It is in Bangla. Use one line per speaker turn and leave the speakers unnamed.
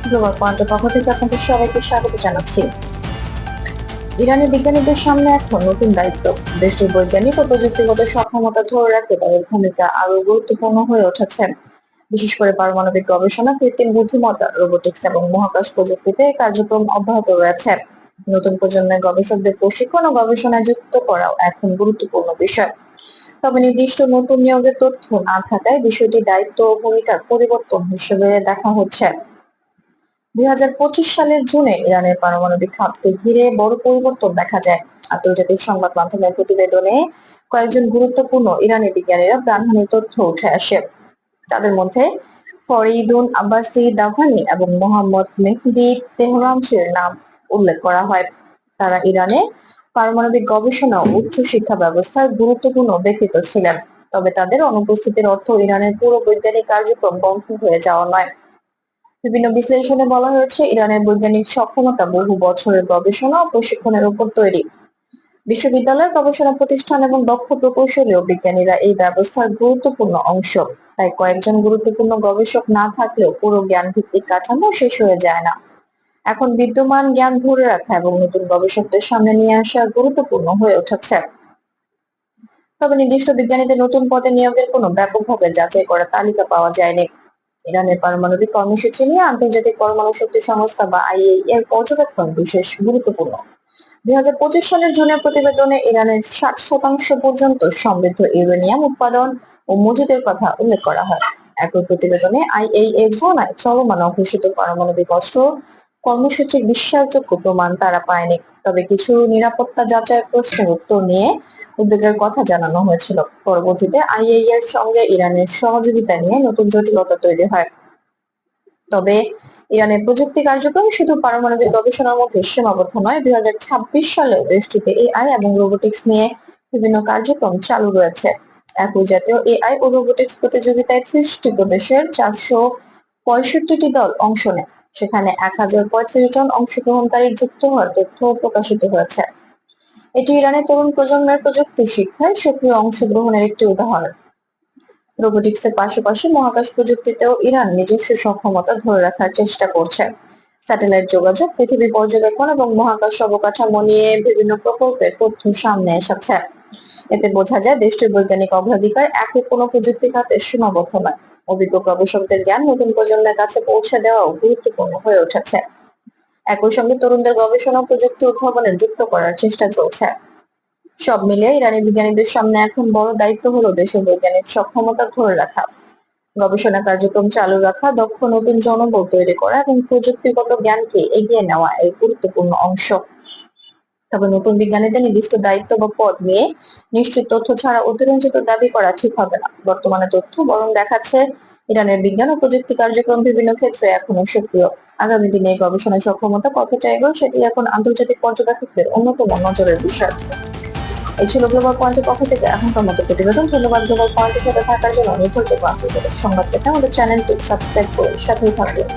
গ্লোবাল পয়েন্টের পক্ষ থেকে আপনাদের সবাইকে স্বাগত জানাচ্ছি। ইরানি বিজ্ঞানীদের সামনে এখন নতুন দায়িত্ব। দেশটির বৈজ্ঞানিক ও প্রযুক্তিগত সক্ষমতা ধরে রাখতে তাদের ভূমিকা আরো গুরুত্বপূর্ণ হয়ে উঠেছে। বিশেষ করে পারমাণবিক গবেষণা, কৃত্রিম বুদ্ধিমত্তা, রোবোটিক্স এবং মহাকাশ প্রযুক্তিতে এই কার্যক্রম অব্যাহত রয়েছে। নতুন প্রজন্মের গবেষকদের প্রশিক্ষণ ও গবেষণায় যুক্ত করাও এখন গুরুত্বপূর্ণ বিষয়। তবে নির্দিষ্ট নতুন নিয়োগের তথ্য না থাকায় বিষয়টি দায়িত্ব ও ভূমিকার পরিবর্তন হিসেবে দেখা হচ্ছে। 2025 সালের জুনে ইরানের পারমাণবিক খাতকে ঘিরে বড় পরিবর্তন দেখা যায়। আন্তর্জাতিক সংবাদ মাধ্যমের প্রতিবেদনে কয়েকজন গুরুত্বপূর্ণ ইরানি বিজ্ঞানীরা প্রাণহানির তথ্য উঠে আসে। তাদের মধ্যে ফরিদুন আব্বাসি দাভানি এবং মোহাম্মদ মেহদি তেহরানচির নাম উল্লেখ করা হয়। তারা ইরানে পারমাণবিক গবেষণা ও উচ্চ শিক্ষা ব্যবস্থার গুরুত্বপূর্ণ ব্যক্তিত্ব ছিলেন। তবে তাদের অনুপস্থিতির অর্থ ইরানের পুরো বৈজ্ঞানিক কার্যক্রম বন্ধ হয়ে যাওয়া নয়। বিভিন্ন বিশ্লেষণে বলা হয়েছে, ইরানের বৈজ্ঞানিক সক্ষমতা বহু বছরের গবেষণা ও প্রশিক্ষণের উপর তৈরি। বিশ্ববিদ্যালয়, গবেষণা প্রতিষ্ঠান এবং দক্ষ প্রকৌশলী ও বিজ্ঞানীরা এই ব্যবস্থার গুরুত্বপূর্ণ অংশ। তাই কয়েকজন গুরুত্বপূর্ণ গবেষক না থাকলেও পুরো জ্ঞান ভিত্তিক কাঠামো শেষ হয়ে যায় না। এখন বিদ্যমান জ্ঞান ধরে রাখা এবং নতুন গবেষকদের সামনে নিয়ে আসা গুরুত্বপূর্ণ হয়ে উঠেছে। তবে নির্দিষ্ট বিজ্ঞানীদের নতুন পদে নিয়োগের কোনো ব্যাপকভাবে যাচাই করা তালিকা পাওয়া যায়নি। ইরানের পারমাণবিক কর্মসূচি নিয়ে আন্তর্জাতিক পরমাণু শক্তি সংস্থা বা আইএইএ এর পর্যবেক্ষণ বিশেষ গুরুত্বপূর্ণ। 2025 সালের জুনের প্রতিবেদনে ইরানের 60% পর্যন্ত সমৃদ্ধ ইউরেনিয়াম উৎপাদন ও মজুদের কথা উল্লেখ করা হয়। একই প্রতিবেদনে আইএইএ জানায়, চলমান অঘোষিত পারমাণবিক অস্ত্র কর্মসূচির বিশ্বাসযোগ্য প্রমাণ তারা পায়নি। তবে কিছু নিরাপত্তা যাচাইয়ের প্রশ্নের উত্তর নিয়ে উদ্বেগের কথা জানানো হয়েছিল। পরবর্তীতে আইএইএ এর সঙ্গে ইরানের সহযোগিতা নিয়ে নতুন জটিলতা তৈরি হয়। তবে ইরানের প্রযুক্তি কার্যক্রম শুধু পারমাণবিক গবেষণার মধ্যে সীমাবদ্ধ নয়। 2026 সালেও দেশটিতে এআই এবং রোবোটিক্স নিয়ে বিভিন্ন কার্যক্রম চালু রয়েছে। একই জাতীয় এআই ও রোবোটিক্স প্রতিযোগিতায় 30টি প্রদেশের 465টি দল অংশ নেয়। সেখানে 1035 জন অংশগ্রহণকারী যুক্ত হওয়ার তথ্য প্রকাশিত হয়েছে। এটি ইরানের তরুণ প্রজন্মের প্রযুক্তি শিক্ষায় সক্রিয় অংশগ্রহণের একটি উদাহরণ। রোবোটিক্সের পাশাপাশি মহাকাশ প্রযুক্তিতেও ইরান নিজস্ব সক্ষমতা ধরে রাখার চেষ্টা করছে। স্যাটেলাইট যোগাযোগ, পৃথিবী পর্যবেক্ষণ এবং মহাকাশ অবকাঠামো নিয়ে বিভিন্ন প্রকল্পের তথ্য সামনে এসেছে। এতে বোঝা যায়, দেশটির বৈজ্ঞানিক অগ্রাধিকার একক কোনো প্রযুক্তি খাতে সীমাবদ্ধ নয়। অভিজ্ঞ গবেষকদের জ্ঞান নতুন প্রজন্মের কাছে পৌঁছে দেওয়াও গুরুত্বপূর্ণ হয়ে উঠেছে। একই সঙ্গে তরুণদের গবেষণা ও প্রযুক্তি উদ্ভাবনে যুক্ত করার চেষ্টা চলছে। সব মিলিয়ে ইরানি বিজ্ঞানীদের সামনে এখন বড় দায়িত্ব হলো দেশের বৈজ্ঞানিক সক্ষমতা ধরে রাখা, গবেষণা কার্যক্রম চালু রাখা, দক্ষ নতুন জনবল তৈরি করা এবং প্রযুক্তিগত জ্ঞানকে এগিয়ে নেওয়া এর গুরুত্বপূর্ণ অংশ। তবে নতুন বিজ্ঞানীদের নির্দিষ্ট দায়িত্ব বা পদ নিয়ে নিশ্চিত তথ্য ছাড়া অতিরঞ্জিত দাবি করা ঠিক হবে না। বর্তমানে তথ্য বরং দেখাচ্ছে, ইরানের বিজ্ঞান ও প্রযুক্তি কার্যক্রম বিভিন্ন ক্ষেত্রে এখনো সক্রিয়। আগামী দিনে এই গবেষণা সক্ষমতা কতটা এগোয় সেটি এখন আন্তর্জাতিক পর্যবেক্ষকদের অন্যতম নজরের বিষয়। এই ছিল গ্লোবাল পয়েন্টের পক্ষ থেকে এখনকার মতো প্রতিবেদন। ধন্যবাদ গ্লোবাল পয়েন্টের সাথে থাকার জন্য। নির্ভরযোগ্য আন্তর্জাতিক সংবাদ পেতে আমাদের চ্যানেলটি সাবস্ক্রাইব করে সাথেই থাকবেন।